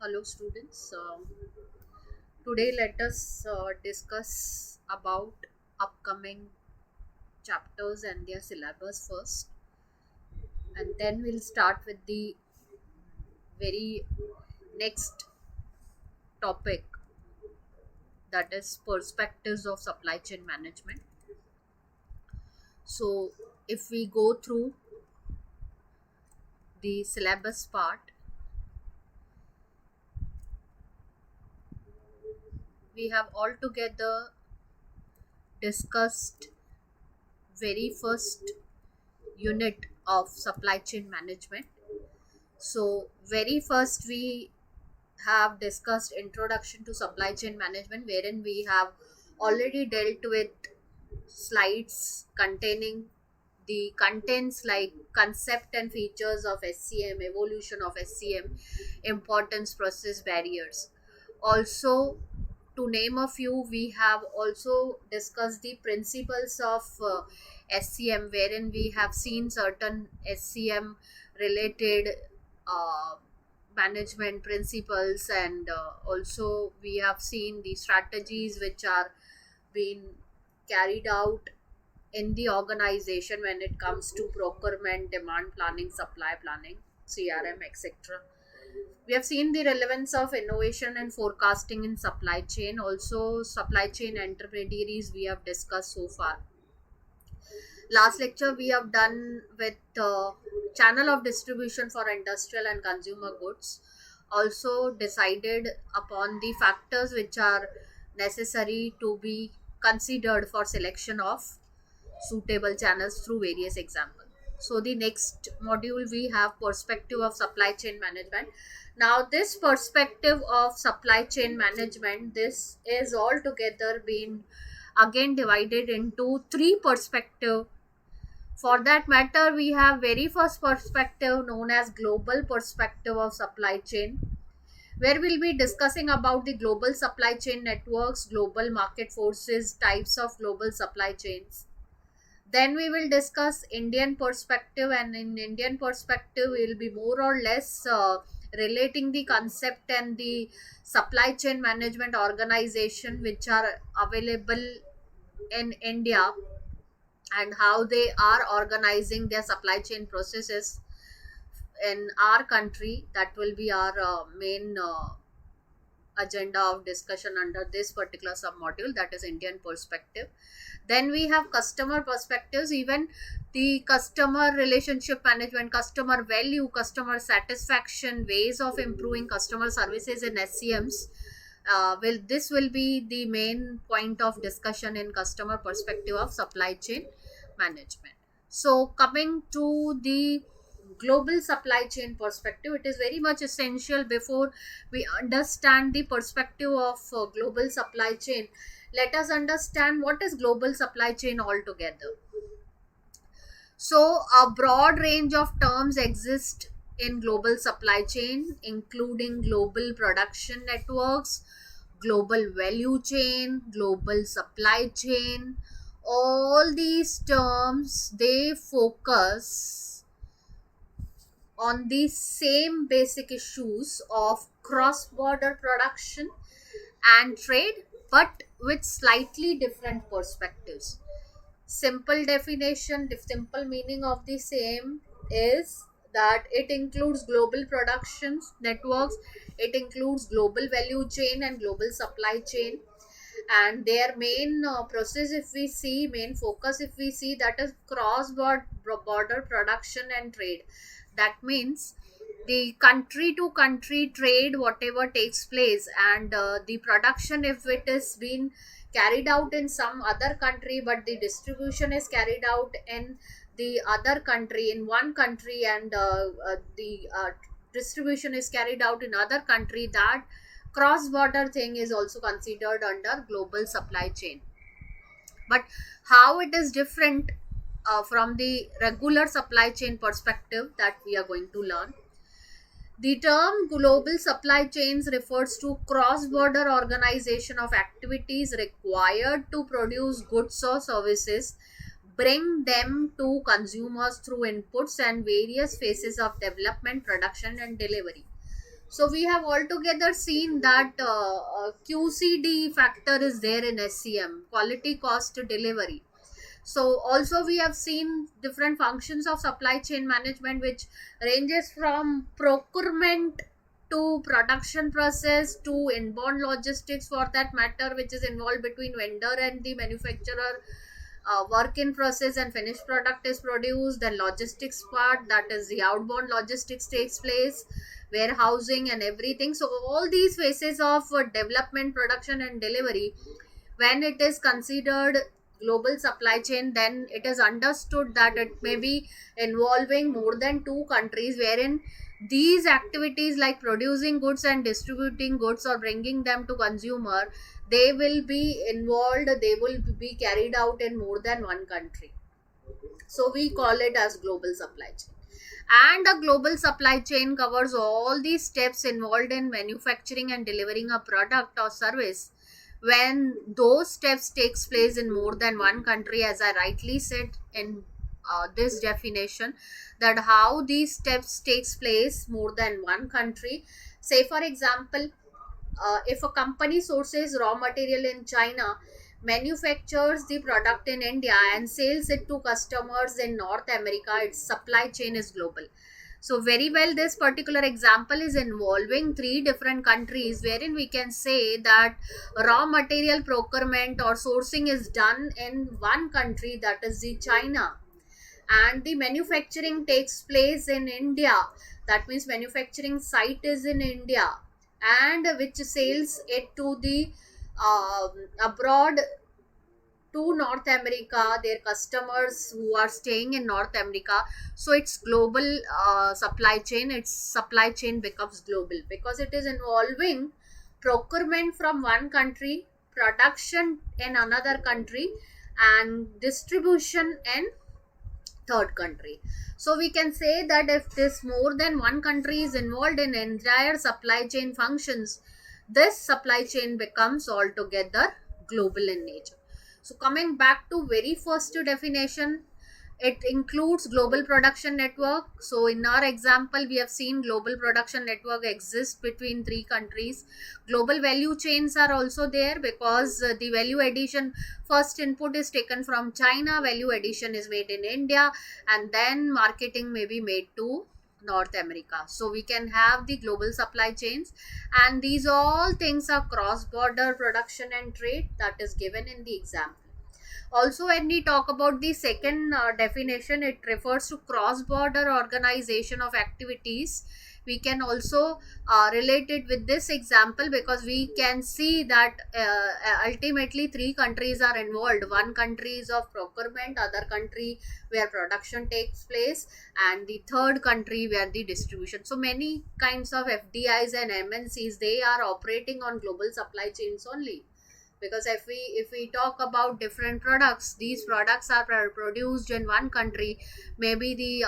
Hello students. Today let us discuss about upcoming chapters and their syllabus first, and then we'll start with the very next topic, that is perspectives of supply chain management. So if we go through the syllabus part, we have altogether discussed very first unit of supply chain management. So very first we have discussed introduction to supply chain management, wherein we have already dealt with slides containing the contents like concept and features of SCM, evolution of SCM, importance, process, barriers. Also, to name a few, we have also discussed the principles of SCM, wherein we have seen certain SCM related uh, management principles, and also we have seen the strategies which are being carried out in the organization when it comes to procurement, demand planning, supply planning, CRM, etc. We have seen the relevance of innovation and forecasting in supply chain. Also, supply chain intermediaries we have discussed so far. Last lecture we have done with channel of distribution for industrial and consumer goods. Also decided upon the factors which are necessary to be considered for selection of suitable channels through various examples. So the next module we have perspective of supply chain management. Now this perspective of supply chain management, this is altogether being again divided into three perspective. For that matter, we have very first perspective known as global perspective of supply chain, where we'll be discussing about the global supply chain networks, global market forces, types of global supply chains. Then we will discuss Indian perspective, and in Indian perspective, we will be more or less relating the concept and the supply chain management organization which are available in India, and how they are organizing their supply chain processes in our country. That will be our main agenda of discussion under this particular sub module, that is Indian perspective. Then we have customer perspectives, even the customer relationship management, customer value, customer satisfaction, ways of improving customer services in SCMs. This will be the main point of discussion in customer perspective of supply chain management. So coming to the global supply chain perspective, it is very much essential before we understand the perspective of global supply chain. Let us understand what is global supply chain altogether. So a broad range of terms exist in global supply chain, including global production networks, global value chain, global supply chain. All these terms, they focus on the same basic issues of cross border production and trade, but with slightly different perspectives. Simple definition, the simple meaning of the same is that it includes global productions networks, it includes global value chain and global supply chain, and their main process, if we see, main focus if we see, that is cross border production and trade. That means the country to country trade whatever takes place, and the production, if it is been carried out in some other country but the distribution is carried out in the other country, in one country, and the distribution is carried out in other country, that cross border thing is also considered under global supply chain. But how it is different from the regular supply chain perspective, that we are going to learn. The term global supply chains refers to cross border organization of activities required to produce goods or services, bring them to consumers through inputs and various phases of development, production, and delivery. So we have altogether seen that QCD factor is there in SCM, quality cost delivery. So also we have seen different functions of supply chain management, which ranges from procurement to production process to inbound logistics for that matter, which is involved between vendor and the manufacturer. Work in process and finished product is produced. Then logistics part, that is the outbound logistics takes place, warehousing and everything. So all these phases of development, production and delivery, when it is considered global supply chain, then it is understood that it may be involving more than two countries, wherein these activities like producing goods and distributing goods or bringing them to consumer, they will be involved, they will be carried out in more than one country. So we call it as global supply chain. And a global supply chain covers all these steps involved in manufacturing and delivering a product or service. When those steps takes place in more than one country, as I rightly said in this definition, that how these steps takes place more than one country. Say for example, if a company sources raw material in China, manufactures the product in India and sells it to customers in North America, its supply chain is global. So very well, this particular example is involving three different countries, wherein we can say that raw material procurement or sourcing is done in one country, that is the China, and the manufacturing takes place in India. That means manufacturing site is in India, and which sells it to the abroad, to North America, their customers who are staying in North America. So it's global supply chain. Its supply chain becomes global because it is involving procurement from one country, production in another country, and distribution in third country. So we can say that if this more than one country is involved in entire supply chain functions, this supply chain becomes altogether global in nature. So coming back to very first definition, it includes global production network. So in our example, we have seen global production network exists between three countries. Global value chains are also there because the value addition, first input is taken from China, value addition is made in India, and then marketing may be made to North America. So we can have the global supply chains, and these all things are cross border production and trade, that is given in the example. Also, when we talk about the second definition, it refers to cross border organization of activities. We can also relate it with this example because we can see that ultimately three countries are involved. One country is of procurement, other country where production takes place, and the third country where the distribution. So many kinds of FDIs and MNCs, they are operating on global supply chains only, because if we talk about different products, these products are produced in one country. Maybe the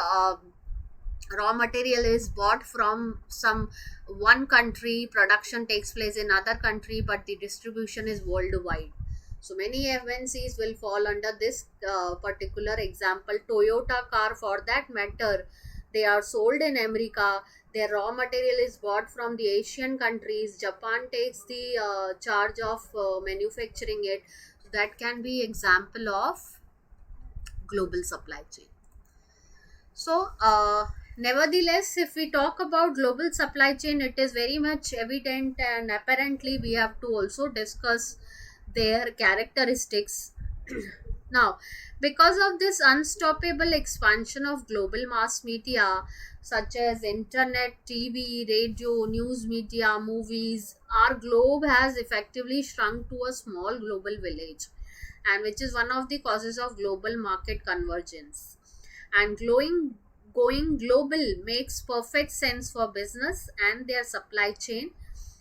raw material is bought from some one country, production takes place in other country, but the distribution is worldwide. So many MNCs will fall under this particular example. Toyota car, for that matter, they are sold in America. Their raw material is bought from the Asian countries. Japan takes the charge of manufacturing it. So that can be example of global supply chain. So, nevertheless, if we talk about global supply chain, it is very much evident, and apparently we have to also discuss their characteristics. Now, because of this unstoppable expansion of global mass media such as internet, TV, radio, news media, movies, our globe has effectively shrunk to a small global village, and which is one of the causes of global market convergence. And going global makes perfect sense for business and their supply chain.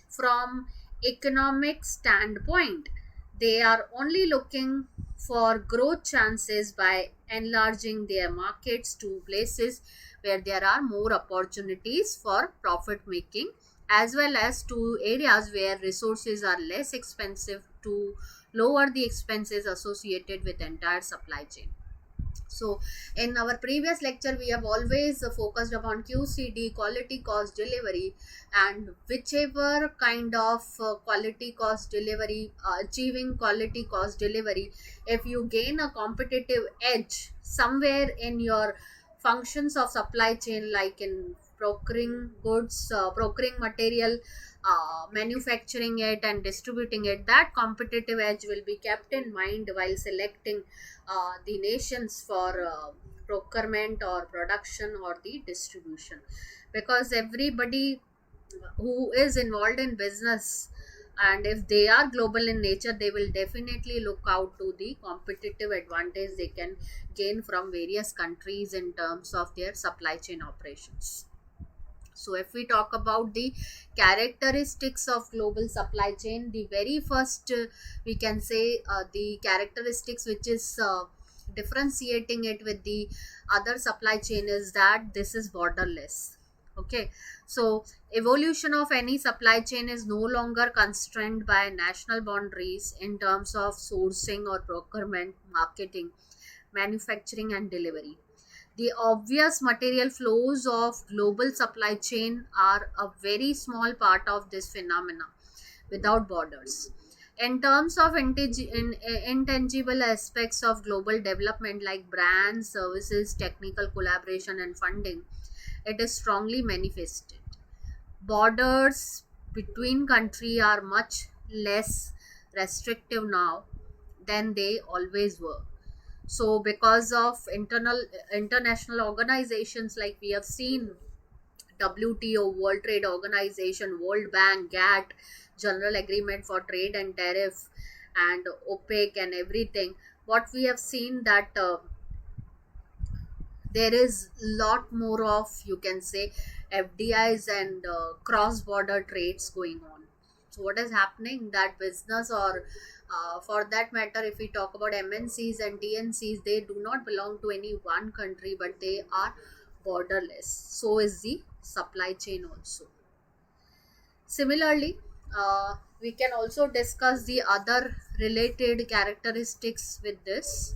From economic standpoint, they are only looking for growth chances by enlarging their markets to places where there are more opportunities for profit making, as well as to areas where resources are less expensive, to lower the expenses associated with entire supply chain. So, in our previous lecture, we have always focused upon QCD, quality cost delivery, and whichever kind of quality cost delivery, achieving quality cost delivery, if you gain a competitive edge somewhere in your functions of supply chain, like in procuring goods, procuring material, manufacturing it, and distributing it, that competitive edge will be kept in mind while selecting the nations for procurement or production or the distribution, because everybody who is involved in business, and if they are global in nature, they will definitely look out to the competitive advantage they can gain from various countries in terms of their supply chain operations. So, if we talk about the characteristics of global supply chain, the very first we can say the characteristics which is differentiating it with the other supply chain is that this is borderless. Okay, so evolution of any supply chain is no longer constrained by national boundaries in terms of sourcing or procurement, marketing, manufacturing, and delivery. The obvious material flows of global supply chain are a very small part of this phenomena without borders. In terms of intangible aspects of global development like brands, services, technical collaboration, and funding, it is strongly manifested. Borders between countries are much less restrictive now than they always were. So because of international organizations, like we have seen WTO, World Trade Organization, World Bank, GATT, General Agreement for Trade and Tariff, and OPEC and everything, what we have seen that there is lot more of, you can say, FDIs and cross border trades going on. So what is happening, that business, or for that matter, if we talk about MNCs and TNCs, they do not belong to any one country, but they are borderless. So is the supply chain also. Similarly, we can also discuss the other related characteristics with this,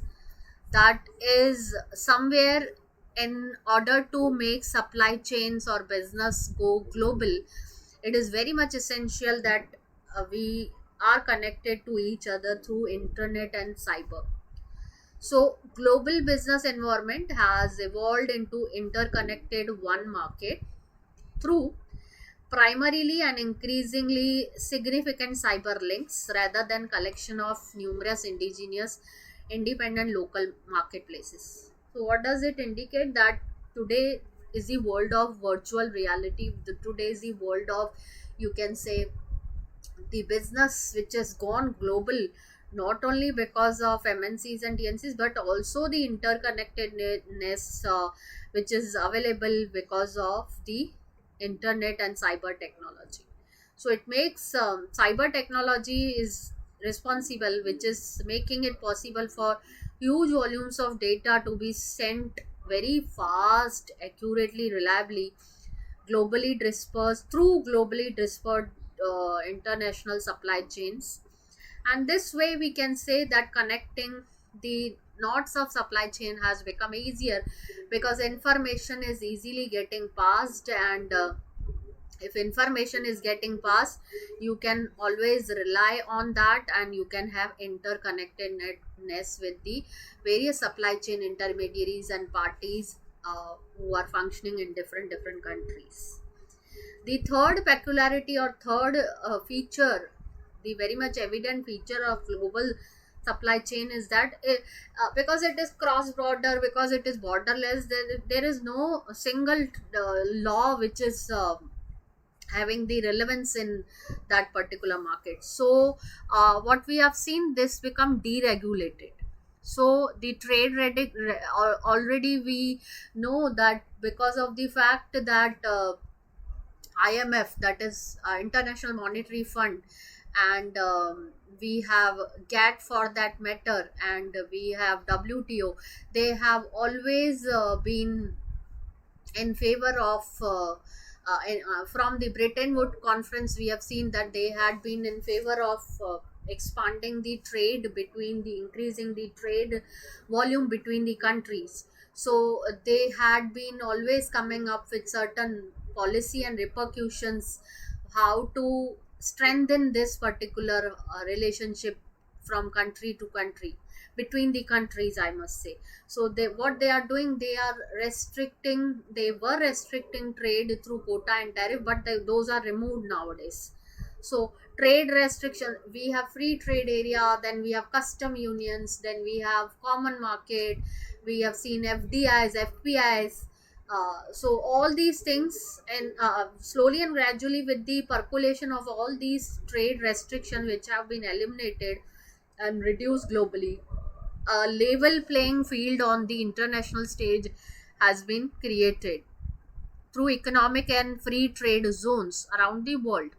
that is somewhere, in order to make supply chains or business go global, it is very much essential that we are connected to each other through internet and cyber. So global business environment has evolved into interconnected one market through primarily and increasingly significant cyber links rather than collection of numerous indigenous independent local marketplaces. So what does it indicate? That today is the world of virtual reality. Today is the world of, you can say, the business which has gone global, not only because of MNCs and TNCs, but also the interconnectedness which is available because of the internet and cyber technology. So it makes cyber technology is responsible, which is making it possible for huge volumes of data to be sent very fast, accurately, reliably, globally dispersed through globally dispersed international supply chains. And this way we can say that connecting the knots of supply chain has become easier, because information is easily getting passed, and if information is getting passed, you can always rely on that, and you can have interconnectedness with the various supply chain intermediaries and parties who are functioning in different countries. The third peculiarity or third feature, the very much evident feature of global supply chain is that because it is cross border, because it is borderless, there is no single law which is having the relevance in that particular market. So what we have seen, this become deregulated. So the already we know that, because of the fact that IMF, that is International Monetary Fund, and we have GATT for that matter, and we have WTO. They have always been in favor of from the Bretton Woods conference. We have seen that they had been in favor of expanding the trade between the increasing the trade volume between the countries. So they had been always coming up with certain policy and repercussions how to strengthen this particular relationship from country to country, between the countries, I must say. So they, what they are doing, they are restricting, they were restricting trade through quota and tariff, but those are removed nowadays. So trade restriction, we have free trade area, then we have custom unions, then we have common market, we have seen FDIs, FPIs. So all these things, and slowly and gradually with the percolation of all these trade restrictions which have been eliminated and reduced globally, a level playing field on the international stage has been created through economic and free trade zones around the world.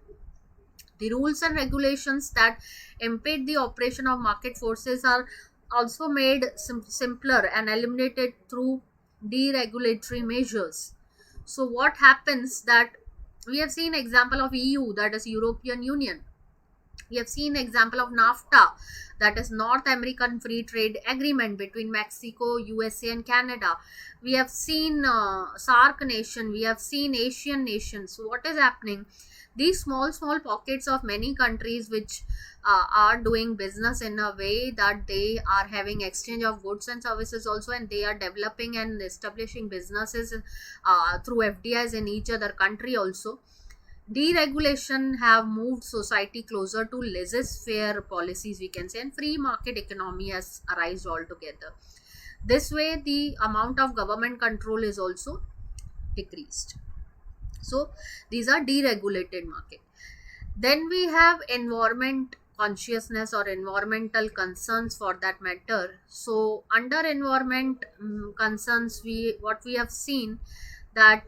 The rules and regulations that impede the operation of market forces are also made simpler and eliminated through deregulatory measures. So what happens that we have seen example of EU, that is European Union. We have seen example of NAFTA, that is North American Free Trade Agreement between Mexico, USA, and Canada. We have seen SARC nation. We have seen Asian nations. So what is happening? These small pockets of many countries which are doing business in a way that they are having exchange of goods and services also, and they are developing and establishing businesses through FDIs in each other country also. Deregulation have moved society closer to laissez-faire policies, we can say, and free market economy has arisen altogether. This way the amount of government control is also decreased. So these are deregulated market. Then we have environment consciousness or environmental concerns for that matter. So under environment concerns, we what we have seen that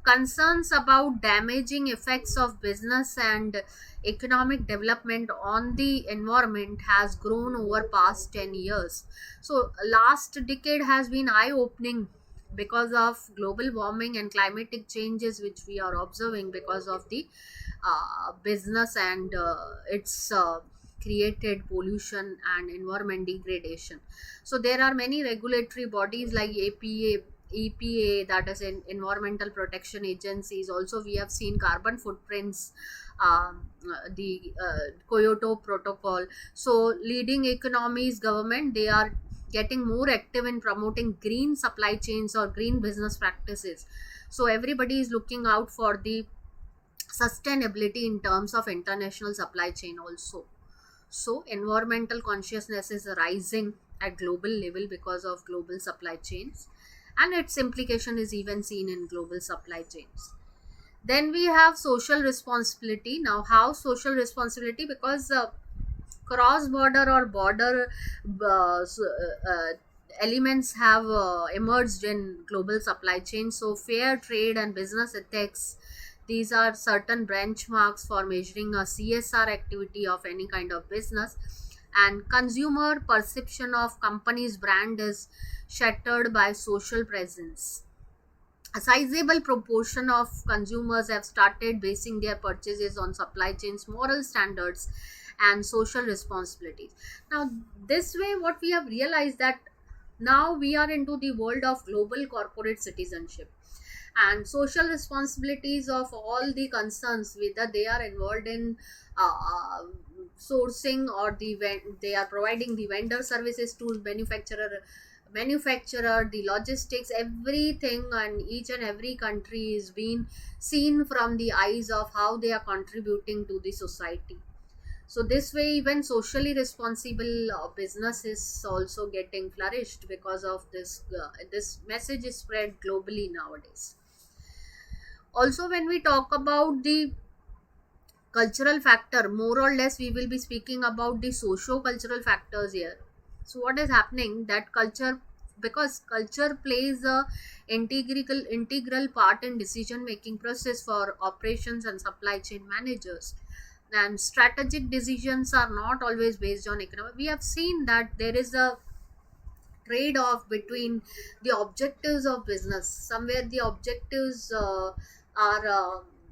concerns about damaging effects of business and economic development on the environment has grown over past 10 years. So last decade has been eye opening because of global warming and climatic changes which we are observing because of the business and its created pollution and environment degradation. So there are many regulatory bodies like EPA, that is environmental protection agencies. Also we have seen carbon footprints, the Kyoto protocol. So leading economies, government, they are getting more active in promoting green supply chains or green business practices. So everybody is looking out for the sustainability in terms of international supply chain also. So environmental consciousness is rising at global level because of global supply chains, and its implication is even seen in global supply chains. Then we have social responsibility. Now how social responsibility? Because cross border or border elements have emerged in global supply chain. So fair trade and business ethics, these are certain benchmarks for measuring a CSR activity of any kind of business. And consumer perception of company's brand is shattered by social presence. A sizable proportion of consumers have started basing their purchases on supply chains moral standards and social responsibilities. Now this way what we have realized that now we are into the world of global corporate citizenship, and social responsibilities of all the concerns, whether they are involved in uh, sourcing or they are providing the vendor services to manufacturer, the logistics, everything, and each and every country is being seen from the eyes of how they are contributing to the society. So this way even socially responsible business is also getting flourished because of this message is spread globally nowadays. Also when we talk about the cultural factor, more or less we will be speaking about the socio cultural factors here. So what is happening that culture, because culture plays a integral part in decision making process for operations and supply chain managers, and strategic decisions are not always based on economic. We have seen that there is a trade off between the objectives of business. Somewhere the objectives are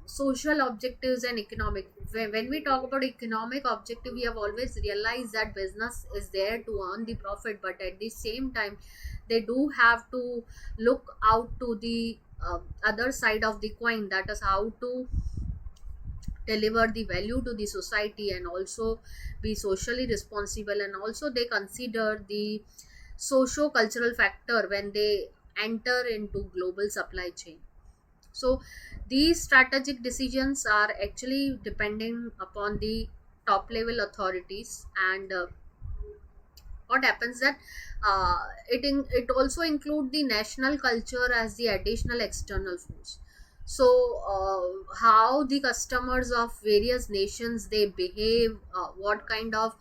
social objectives and economic. When we talk about economic objective, we have always realized that business is there to earn the profit, but at the same time they do have to look out to the other side of the coin, that is how to deliver the value to the society and also be socially responsible, and also they consider the socio cultural factor when they enter into global supply chain. So these strategic decisions are actually depending upon the top level authorities. And what happens that it also include the national culture as the additional external force. So how the customers of various nations they behave, what kind of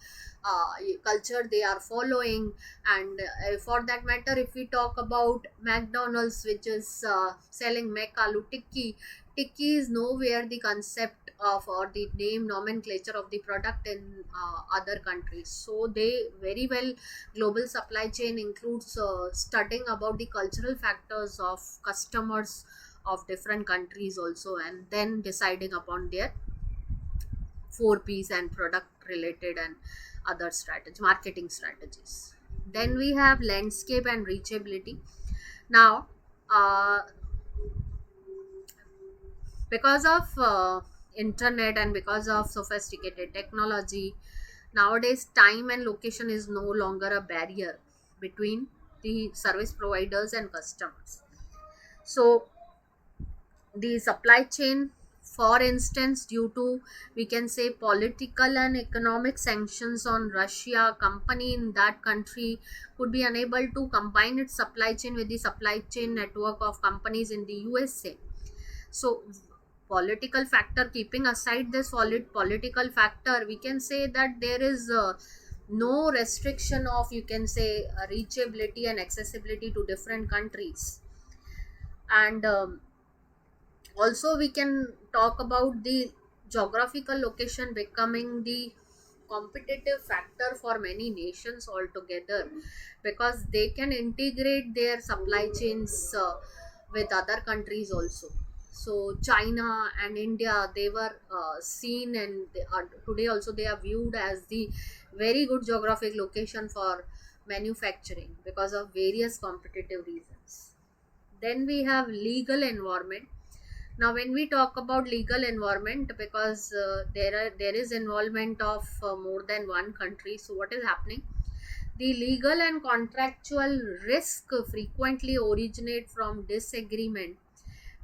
uh, culture they are following. And for that matter, if we talk about McDonald's, which is selling mac aloo tikki, tikki is nowhere the concept of or the name nomenclature of the product in other countries. So they very well, global supply chain includes studying about the cultural factors of customers of different countries also, and then deciding upon their 4 Ps and product related and other strategy marketing strategies. Then we have landscape and reachability. Now because of internet and because of sophisticated technology, nowadays time and location is no longer a barrier between the service providers and customers. So the supply chain, for instance, due to, we can say, political and economic sanctions on Russia, company in that country could be unable to combine its supply chain with the supply chain network of companies in the USA. So political factor, keeping aside this political factor, we can say that there is no restriction of, you can say, reachability and accessibility to different countries. And also we can talk about the geographical location becoming the competitive factor for many nations altogether, because they can integrate their supply chains with other countries also. So China and India, they were seen, and they are, today also they are viewed as the very good geographic location for manufacturing because of various competitive reasons. Then we have legal environment. Now when we talk about legal environment, because there is involvement of more than one country, so what is happening, the legal and contractual risk frequently originate from disagreement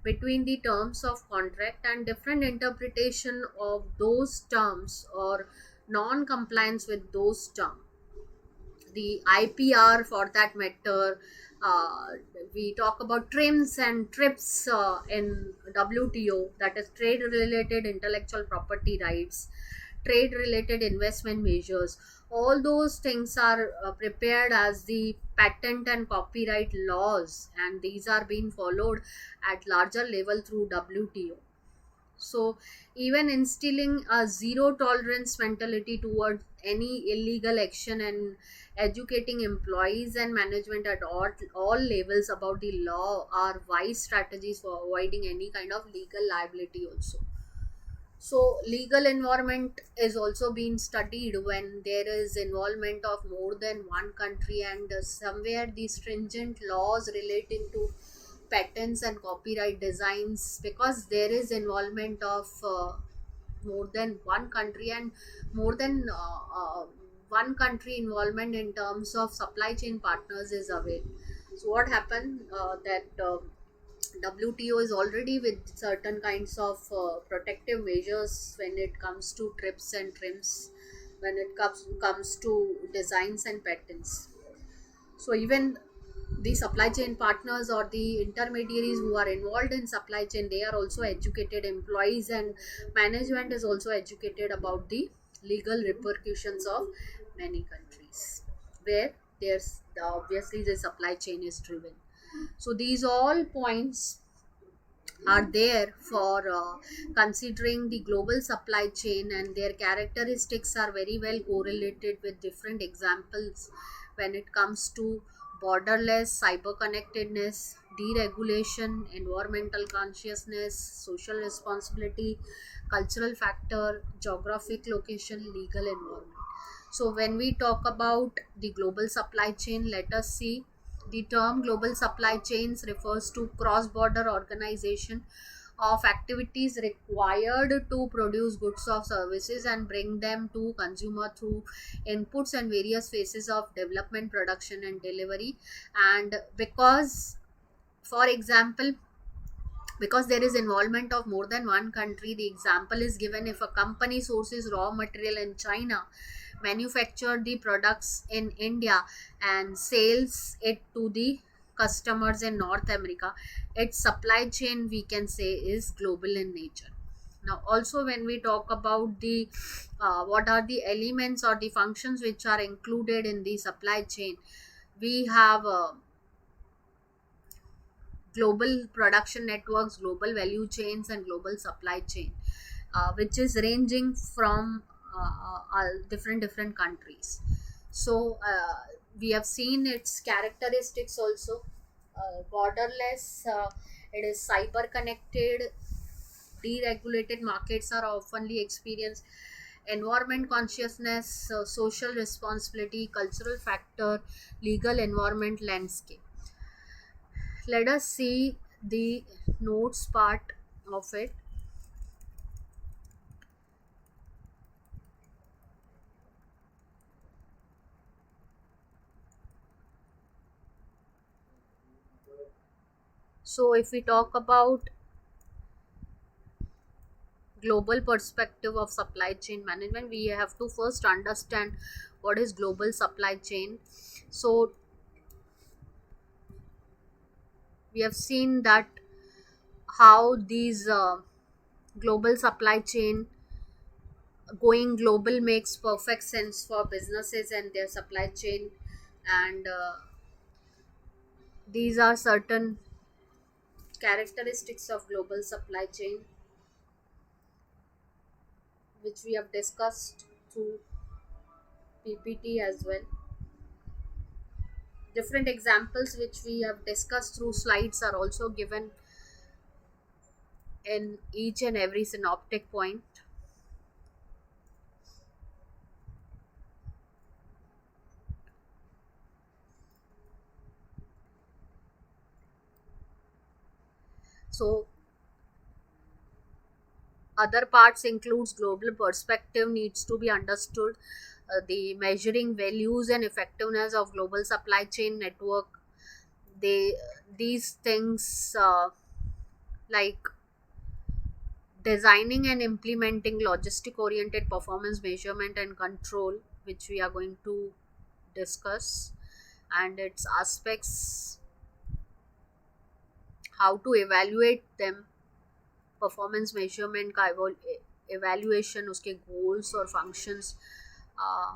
between the terms of contract and different interpretation of those terms or non compliance with those terms. The IPR, for that matter. Uh, we talk about trims and trips in WTO, that is trade related intellectual property rights, trade related investment measures. All those things are prepared as the patent and copyright laws, and these are being followed at larger level through WTO. So even instilling a zero tolerance mentality towards any illegal action and educating employees and management at all levels about the law are wise strategies for avoiding any kind of legal liability also. So legal environment is also being studied when there is involvement of more than one country, and somewhere the stringent laws relating to patents and copyright designs, because there is involvement of more than one country and more than one country involvement in terms of supply chain partners is aware. So what happened, that WTO is already with certain kinds of protective measures when it comes to trips and trims, when it comes to designs and patents. So even the supply chain partners or the intermediaries who are involved in supply chain, they are also educated, employees and management is also educated about the legal repercussions of many countries where there's obviously the supply chain is driven. So these all points are there for considering the global supply chain, and their characteristics are very well correlated with different examples when it comes to borderless, cyber connectedness, deregulation, environmental consciousness, social responsibility, cultural factor, geographic location, legal environment. So, when we talk about the global supply chain, let us see the term global supply chains refers to cross border organization of activities required to produce goods or services and bring them to consumer through inputs and various phases of development, production and delivery. And because, for example, because there is involvement of more than one country, the example is given: if a company sources raw material in China, manufacture the products in India and sells it to the customers in North America, its supply chain, we can say, is global in nature. Now also, when we talk about the what are the elements or the functions which are included in the supply chain, we have global production networks, global value chains, and global supply chain, which is ranging from different countries. So we have seen its characteristics also. Borderless, it is cyber connected, deregulated markets are oftenly experienced, environment consciousness, social responsibility, cultural factor, legal environment landscape. Let us see the notes part of it. So if we talk about global perspective of supply chain management, we have to first understand what is global supply chain. So we have seen that how these global supply chain, going global makes perfect sense for businesses and their supply chain. And these are certain characteristics of global supply chain which we have discussed through PPT as well. Different examples which we have discussed through slides are also given in each and every synoptic point. So other parts includes global perspective needs to be understood, the measuring values and effectiveness of global supply chain network. They these things, like designing and implementing logistic oriented performance measurement and control, which we are going to discuss, and its aspects, how to evaluate them, performance measurement का evaluation, उसके goals और functions, uh,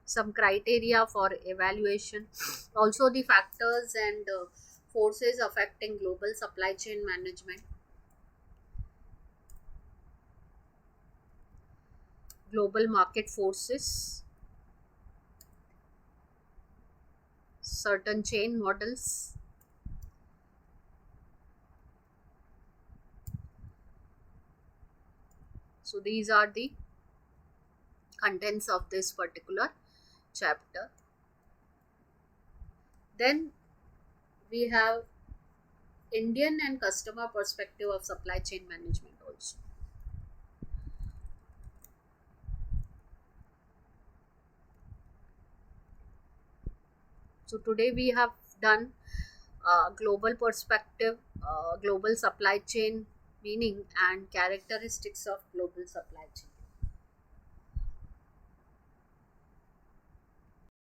some criteria for evaluation, also the factors and forces affecting global supply chain management, global market forces, certain chain models. So these are the contents of this particular chapter. Then we have Indian and customer perspective of supply chain management also. So today we have done global perspective, global supply chain meaning and characteristics of global supply chain.